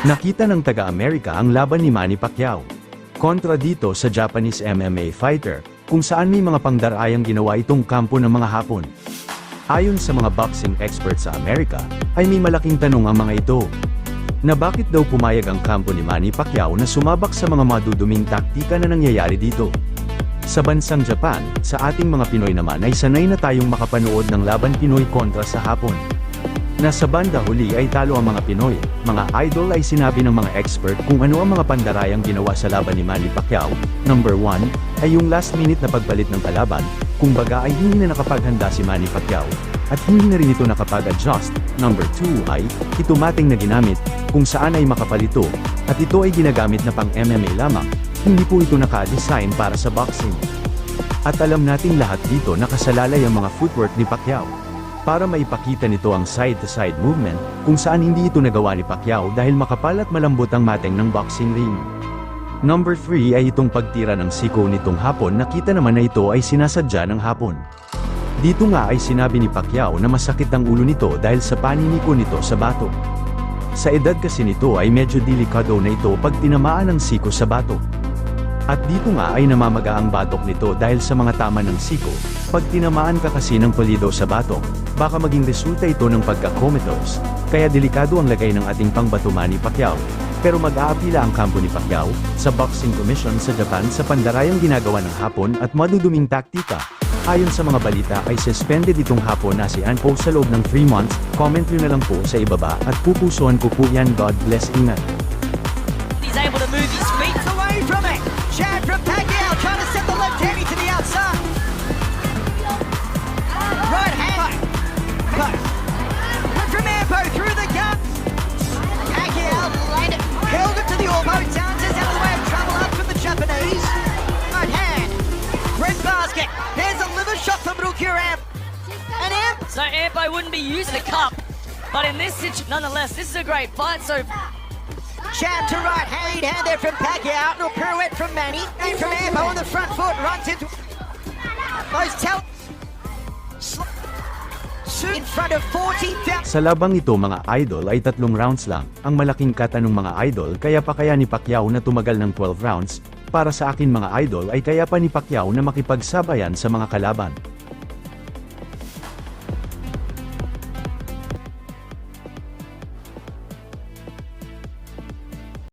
Nakita ng taga-Amerika ang laban ni Manny Pacquiao. Kontra dito sa Japanese MMA fighter, kung saan may mga pangdarayang ginawa itong kampo ng mga Hapon. Ayon sa mga boxing experts sa Amerika, ay may malaking tanong ang mga ito. Na bakit daw pumayag ang kampo ni Manny Pacquiao na sumabak sa mga maduduming taktika na nangyayari dito? Sa bansang Japan, sa ating mga Pinoy naman ay sanay na tayong makapanood ng laban Pinoy kontra sa Hapon. Na sa banda huli ay talo ang mga Pinoy, mga idol ay sinabi ng mga expert kung ano ang mga pandarayang ginawa sa laban ni Manny Pacquiao. Number 1, ay yung last minute na pagpalit ng kalaban, kung baga ay hindi na nakapaghanda si Manny Pacquiao, at hindi na rin ito nakapag-adjust. Number 2 ay, ito mating na ginamit, kung saan ay makapalito, at ito ay ginagamit na pang MMA lamang, hindi po ito naka-design para sa boxing. At alam nating lahat dito nakasalalay ang mga footwork ni Pacquiao. Para maipakita nito ang side-to-side movement, kung saan hindi ito nagawa ni Pacquiao dahil makapal at malambot ang mateng ng boxing ring. Number 3 ay itong pagtira ng siko nitong Hapon, nakita naman na ito ay sinasadya ng Hapon. Dito nga ay sinabi ni Pacquiao na masakit ang ulo nito dahil sa paniniko nito sa batok. Sa edad kasi nito ay medyo delikado na ito pag tinamaan ng siko sa batok. At dito nga ay namamaga ang batok nito dahil sa mga tama ng siko. Pag tinamaan ka kasi ng palido sa batok, baka maging resulta ito ng pagka-comatose, kaya delikado ang lagay ng ating pangbato Manny Pacquiao. Pero mag-aapila ang kampo ni Pacquiao sa Boxing Commission sa Japan sa pandarayang ginagawa ng Hapon at maduduming taktika. Ayon sa mga balita ay suspended itong Hapon na si Anpo sa loob ng 3 months. Comment nyo na lang po sa ibaba at pupusuan ko po yan. God bless, ingat. He's able to move his feet away from it. Jab from Pacquiao trying to set the left hand to the outside. Right hand. Went from Ampo through the gut. Pacquiao landed, held it to the elbow. Sanchez out of the way of trouble up from the Japanese. Right hand. Red basket. There's a liver shot from Rukir Amp. And Amp. So Ampo wouldn't be using a cup, but in this situation, nonetheless, this is a great fight. So Jab to right hand, hand there from Pacquiao. No pirouette from Manny. And from Ampo on the front foot, runs into those in front of 40,000. Sa labang ito mga idol ay 3 rounds lang, ang malaking kata ng mga idol kaya pa kaya ni Pacquiao na tumagal ng 12 rounds, para sa akin mga idol ay kaya pa ni Pacquiao na makipagsabayan sa mga kalaban.